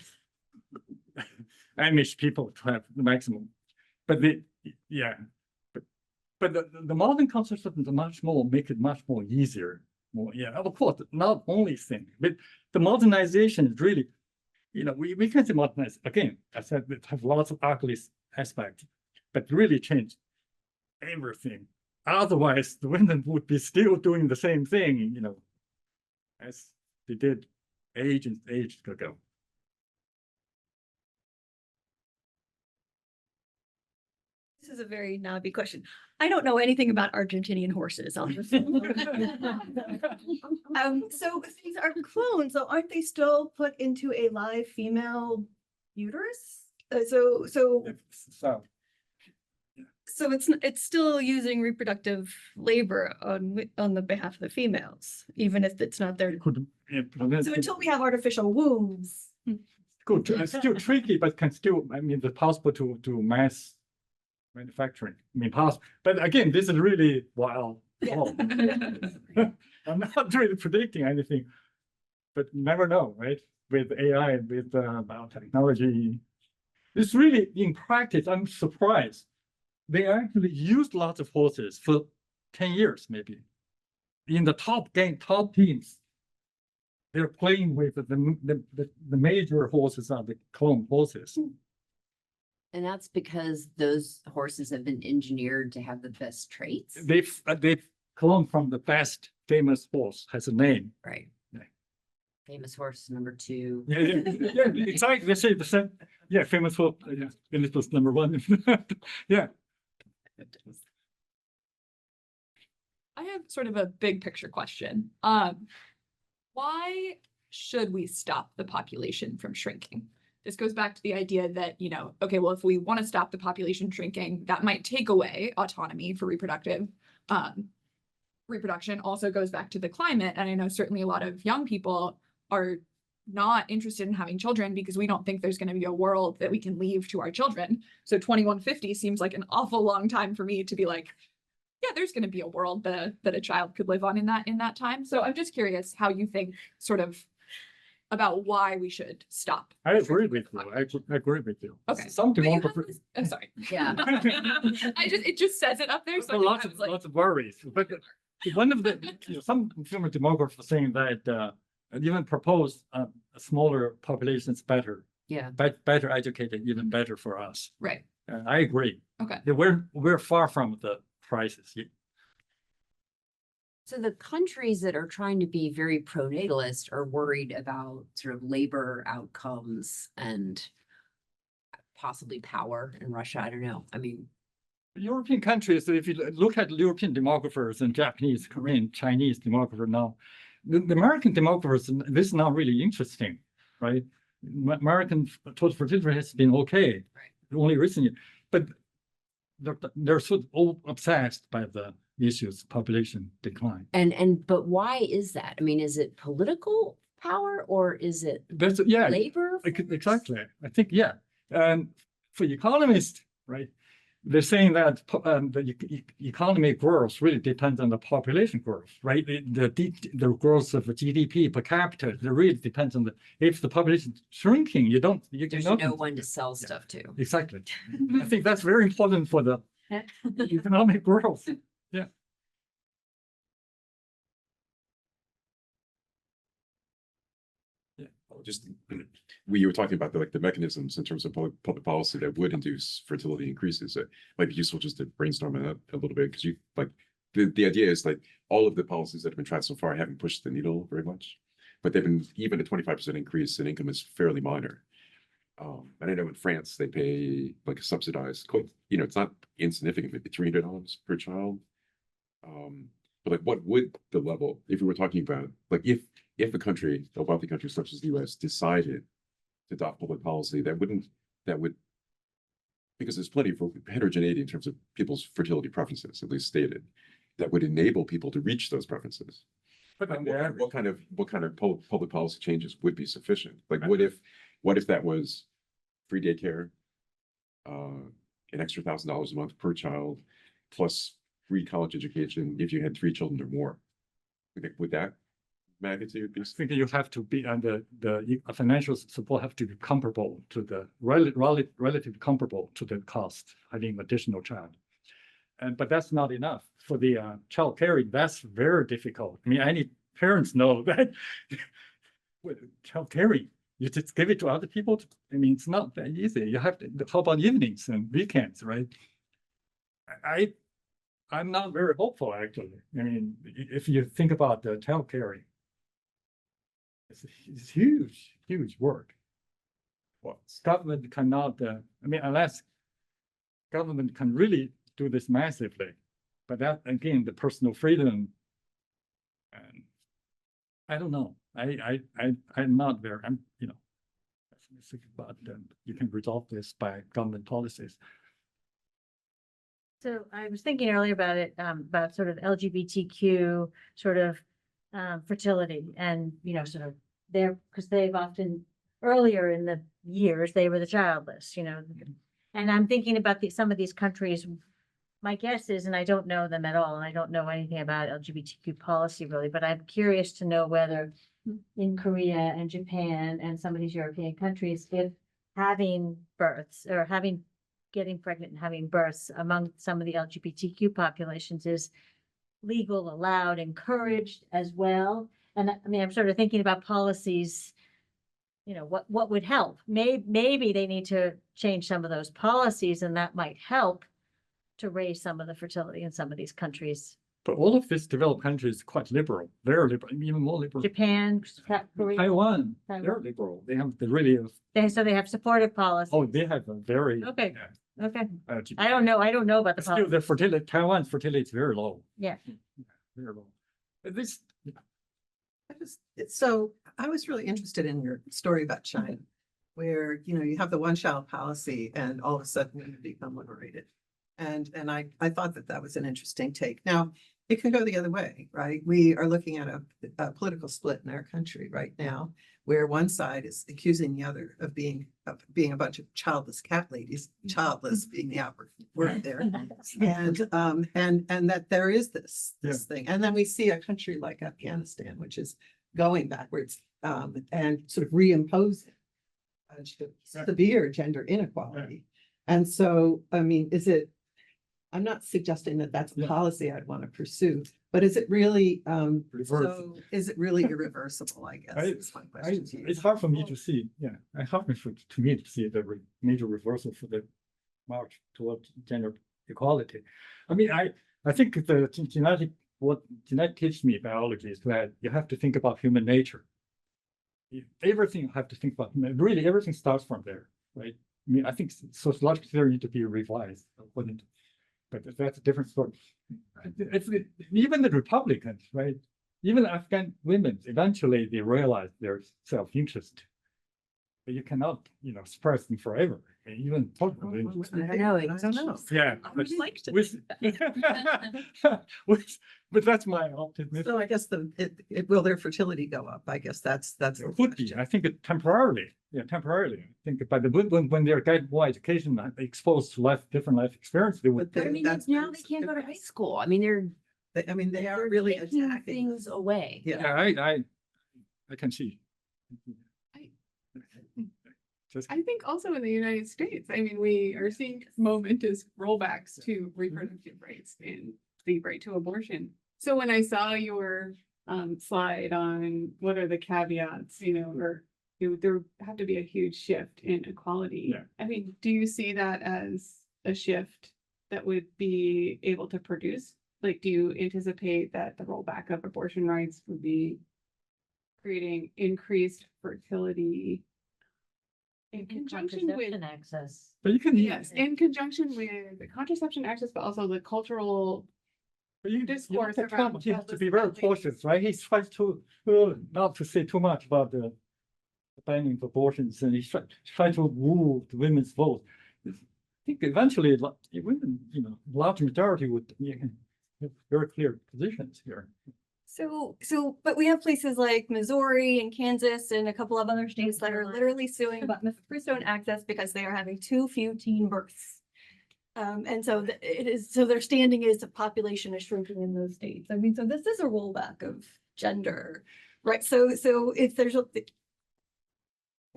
Amish people to have the maximum. But the modern contraception make it much more easier. Of course, not only thing, but the modernization is really, we can say modernize again. I said it have lots of ugly aspects, but really change everything. Otherwise, the women would be still doing the same thing, as they did ages ago. This is a very knobby question. I don't know anything about Argentinian horses. I'll just. So if these are clones, so aren't they still put into a live female uterus? So it's still using reproductive labor on the behalf of the females, even if it's not their. So until we have artificial wombs. Good. It's still tricky, but can still. I mean, it's possible to mass manufacturing. I mean, possible. But again, this is really wild. Yeah. I'm not really predicting anything, but never know, right? With AI and with biotechnology, it's really in practice. I'm surprised. They actually used lots of horses for 10 years, maybe. In the top teams, they're playing with the major horses are the clone horses. And that's because those horses have been engineered to have the best traits. They've cloned from the best famous horse, has a name. Right. Yeah. Famous horse number 2. Yeah, exactly. They say the same. Yeah, famous horse. Yeah, and it was number 1. Yeah. I have sort of a big picture question. Why should we stop the population from shrinking? This goes back to the idea that, okay, well, if we want to stop the population shrinking, that might take away autonomy for reproduction. Also goes back to the climate. And I know certainly a lot of young people are not interested in having children because we don't think there's going to be a world that we can leave to our children. So 2150 seems like an awful long time for me to be like, yeah, there's going to be a world that a child could live on in that time. So I'm just curious how you think sort of about why we should stop. I agree with you. I agree with you. Okay. Some But you have demographers. this- oh, sorry. Yeah. It just says it up there, so I think Lots I of was like, lots of worries, but one of the some former demographers saying that even propose a smaller population is better, Yeah. better educated, even better for us. right, I agree. okay. Yeah, we're far from the crisis. So the countries that are trying to be very pro-natalist are worried about sort of labor outcomes and possibly power in Russia. I don't know. I mean, European countries, if you look at European demographers and Japanese, Korean, Chinese demographer now, the American demographers, this is not really interesting, right? American total fertility has been okay, only recently, but they're sort of obsessed by the issues, population decline. but why is that? I mean, is it political power or is it That's, yeah, labor? exactly. I think, yeah. And for economists, right, they're saying that the economy growth really depends on the population growth, right? The growth of GDP per capita, it really depends on if the population is shrinking, There's no one to sell stuff to. Exactly. I think that's very important for the economic growth. Yeah. Just, we were talking about the mechanisms in terms of public policy that would induce fertility increases. It might be useful just to brainstorm on that a little bit, because the idea is like all of the policies that have been tried so far haven't pushed the needle very much, but they've been, even a 25% increase in income is fairly minor. And I know in France, they pay like a subsidized, quite, it's not insignificant, maybe $300 per child. But like, what would the level, if we were talking about, like, if a country, a wealthy country such as the US, decided to adopt public policy that would, because there's plenty of heterogeneity in terms of people's fertility preferences, at least stated, that would enable people to reach those preferences. But Like, what kind of public policy changes would be sufficient? Like, what if that was free daycare, an extra $1,000 a month per child, plus free college education if you had 3 children or more? Would that magnitude be? I think you have to be, and the financial support have to be comparable to the relatively comparable to the cost having additional child. But that's not enough for the child caring. That's very difficult. I mean, any parents know that with child caring, you just give it to other people. I mean, it's not that easy. You have to, how about evenings and weekends, right? I'm not very hopeful, actually. I mean, if you think about the child caring, it's huge work. Well, government cannot, I mean, unless government can really do this massively, but that, again, the personal freedom, and I don't know. I'm not very, pessimistic about you can resolve this by government policies. So I was thinking earlier about it, about sort of LGBTQ sort of fertility and, sort of because they've often, earlier in the years, they were the childless, and I'm thinking about some of these countries. My guess is, and I don't know them at all, and I don't know anything about LGBTQ policy really, but I'm curious to know whether in Korea and Japan and some of these European countries, if having births or getting pregnant and having births among some of the LGBTQ populations is legal, allowed, encouraged as well. And I mean, I'm sort of thinking about policies, what would help? Maybe they need to change some of those policies, and that might help to raise some of the fertility in some of these countries. But all of these developed countries quite liberal, very liberal, even more liberal. Japan, Korea, Taiwan, they're liberal. They have really, so they have supportive policy. they have a very. Okay. Okay. uh, I don't know about the Still, policy. the fertility, Taiwan's fertility is very low. Yeah. Very low. But this, So I was really interested in your story about China, where, you have the one-child policy and all of a sudden women become liberated. And I thought that was an interesting take. Now, it can go the other way, right? We are looking at a political split in our country right now, where one side is accusing the other of being a bunch of childless cat ladies, childless being the operative word there. And that there is this thing. And then we see a country like Afghanistan, which is going backwards. and sort of reimposing severe gender inequality. And so, I mean, I'm not suggesting that that's a Yeah. policy I'd want to pursue, but is it really, Reversible. so is it really irreversible, I guess, is my question to you. It's hard for me to see, it's hard to me to see the major reversal for the march towards gender equality. I mean, I think what genetic teaches me biology is that you have to think about human nature. Everything you have to think about, really everything starts from there, right? I mean, I think sociological theory need to be revised according to, but that's a different story. Even the Republicans, right? Even Afghan women, eventually they realize their self-interest. But you cannot, suppress them forever. And even I don't know. I don't know. yeah, I would like to with, but that's my optimism. So I guess will their fertility go up? I guess that's. It could be. I think it temporarily. Yeah, temporarily. I think, but when they're getting more education, exposed to different life experience, they would. But I mean, that's- now they can't go to high school. I mean, they're they are really taking attacking. things away. Yeah. Yeah, I can see. Just I think also in the United States, I mean, we are seeing momentous rollbacks to reproductive rights and the right to abortion. So when I saw your slide on what are the caveats, or there would have to be a huge shift in equality. Yeah. I mean, do you see that as a shift that would be able to produce? Like, do you anticipate that the rollback of abortion rights would be creating increased fertility in conjunction with, Contraception access. But you can yes, in conjunction with the contraception access, but also the cultural But you discourse have around to all be this very family. cautious, right? He tries to not to say too much about the banning of abortions, and he tries to woo the women's vote. I think eventually, women, large majority would have very clear positions here. But we have places like Missouri and Kansas and a couple of other states that are Carolina. literally suing about mifepristone access because they are having too few teen births. And so their standing is the population is shrinking in those states. I mean, so this is a rollback of gender, right? So if there's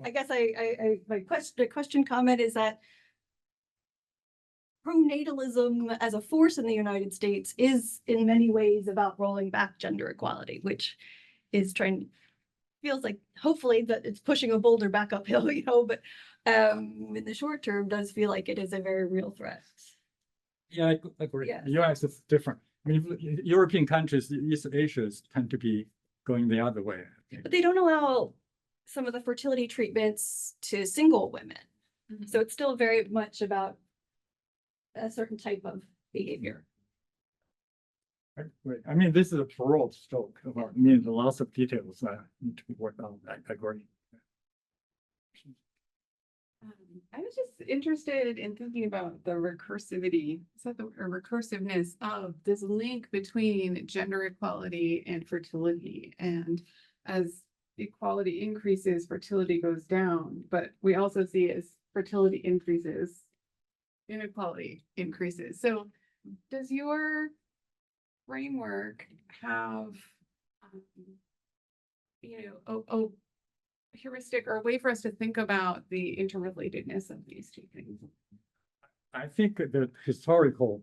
I guess my question comment is that pronatalism as a force in the United States is in many ways about rolling back gender equality, which is feels like hopefully that it's pushing a boulder back uphill, but in the short term does feel like it is a very real threat. Yeah, I agree. Yeah. The US is different. I mean, European countries, East Asia tend to be going the other way. I think. But they don't allow some of the fertility treatments to single women. So it's still very much about a certain type of behavior. Right. I mean, this is a broad stroke about lots of details that need to be worked out. I agree. I was just interested in thinking about the recursivity, recursiveness of this link between gender equality and fertility. And as equality increases, fertility goes down, but we also see as fertility increases, inequality increases. So does your framework have, a heuristic or a way for us to think about the interrelatedness of these two things? I think the historical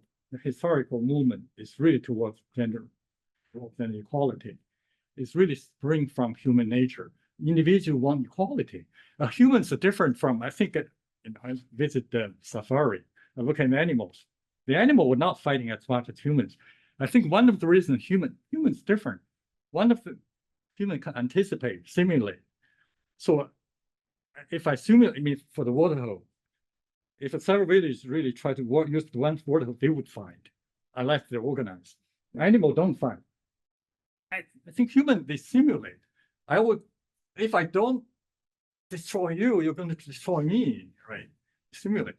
movement is really towards gender equality. It's really spring from human nature. Individual want equality. Humans are different from, I think, I visit the safari, I look at animals. The animal were not fighting as much as humans. I think one of the reasons humans different. One of the human can anticipate, simulate. So if I simulate, for the water hole, if a several villages really try to use the one water hole, they would find, unless they're organized. Animal don't find. I think they simulate. If I don't destroy you, you're going to destroy me, right? Simulate.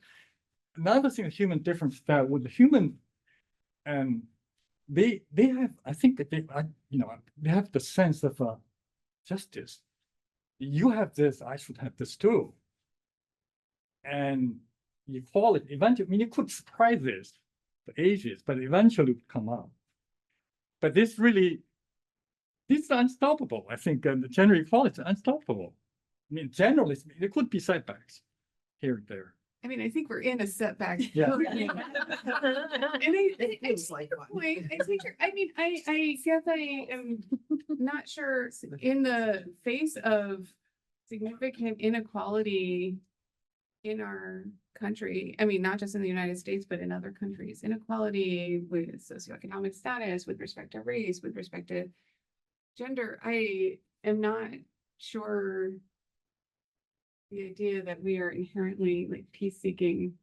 Another thing, human difference that with the human, and they have, I think that they have the sense of justice. You have this, I should have this too. And equality, eventually, you could surprise this for ages, but eventually it would come out. But this really, this is unstoppable. I think the gender equality is unstoppable. I mean, generally, there could be setbacks here and there. I mean, I think we're in a setback. Yeah. currently. And I feels like one. point, I think, I mean, I guess I am not sure in the face of significant inequality in our country, I mean, not just in the United States, but in other countries, inequality with socioeconomic status, with respect to race, with respect to gender, I am not sure the idea that we are inherently like peace seeking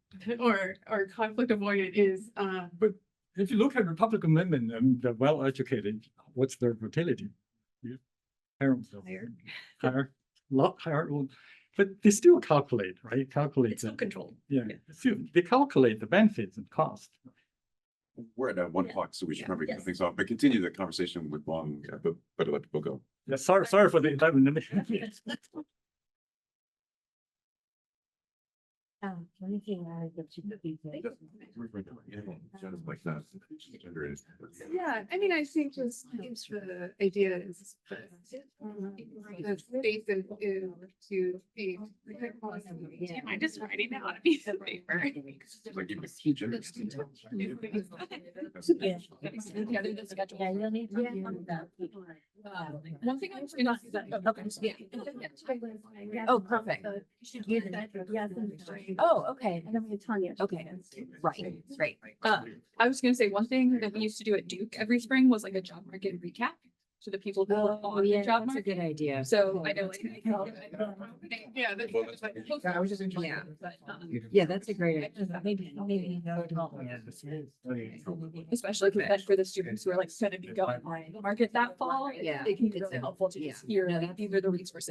or conflict avoidant is But if you look at Republican women and the well-educated, what's their fertility? Yeah. Parents are higher, lot higher, but they still calculate, right? Calculate. It's still controlled. Yeah, they calculate the benefits and cost. We're at 1 o'clock, so we should probably cut things off, but continue the conversation with Guang, but let people go. Yeah, sorry for the 11 minutes. Like that. Gender is- yeah, I mean, I think just the idea is the space is to be. I'm just writing down a piece of paper. Like even if gender is- Yeah, you'll need to do that. One thing I was gonna Oh, perfect. Yes. Oh, okay. And then we have Tanya. Okay. Right, right. I was gonna say, one thing that we used to do at Duke every spring was like a job market recap. To the people who were Oh, on the yeah, job that's a market. good idea. So I know like. Yeah. that's- Well, that's- Yeah, I was just interested. Yeah. But, Yeah, that's a great idea. Maybe. especially for the students who are like gonna be going on the market that fall. Yeah. It can be really helpful to just hear, No, like, that's- these are the resources.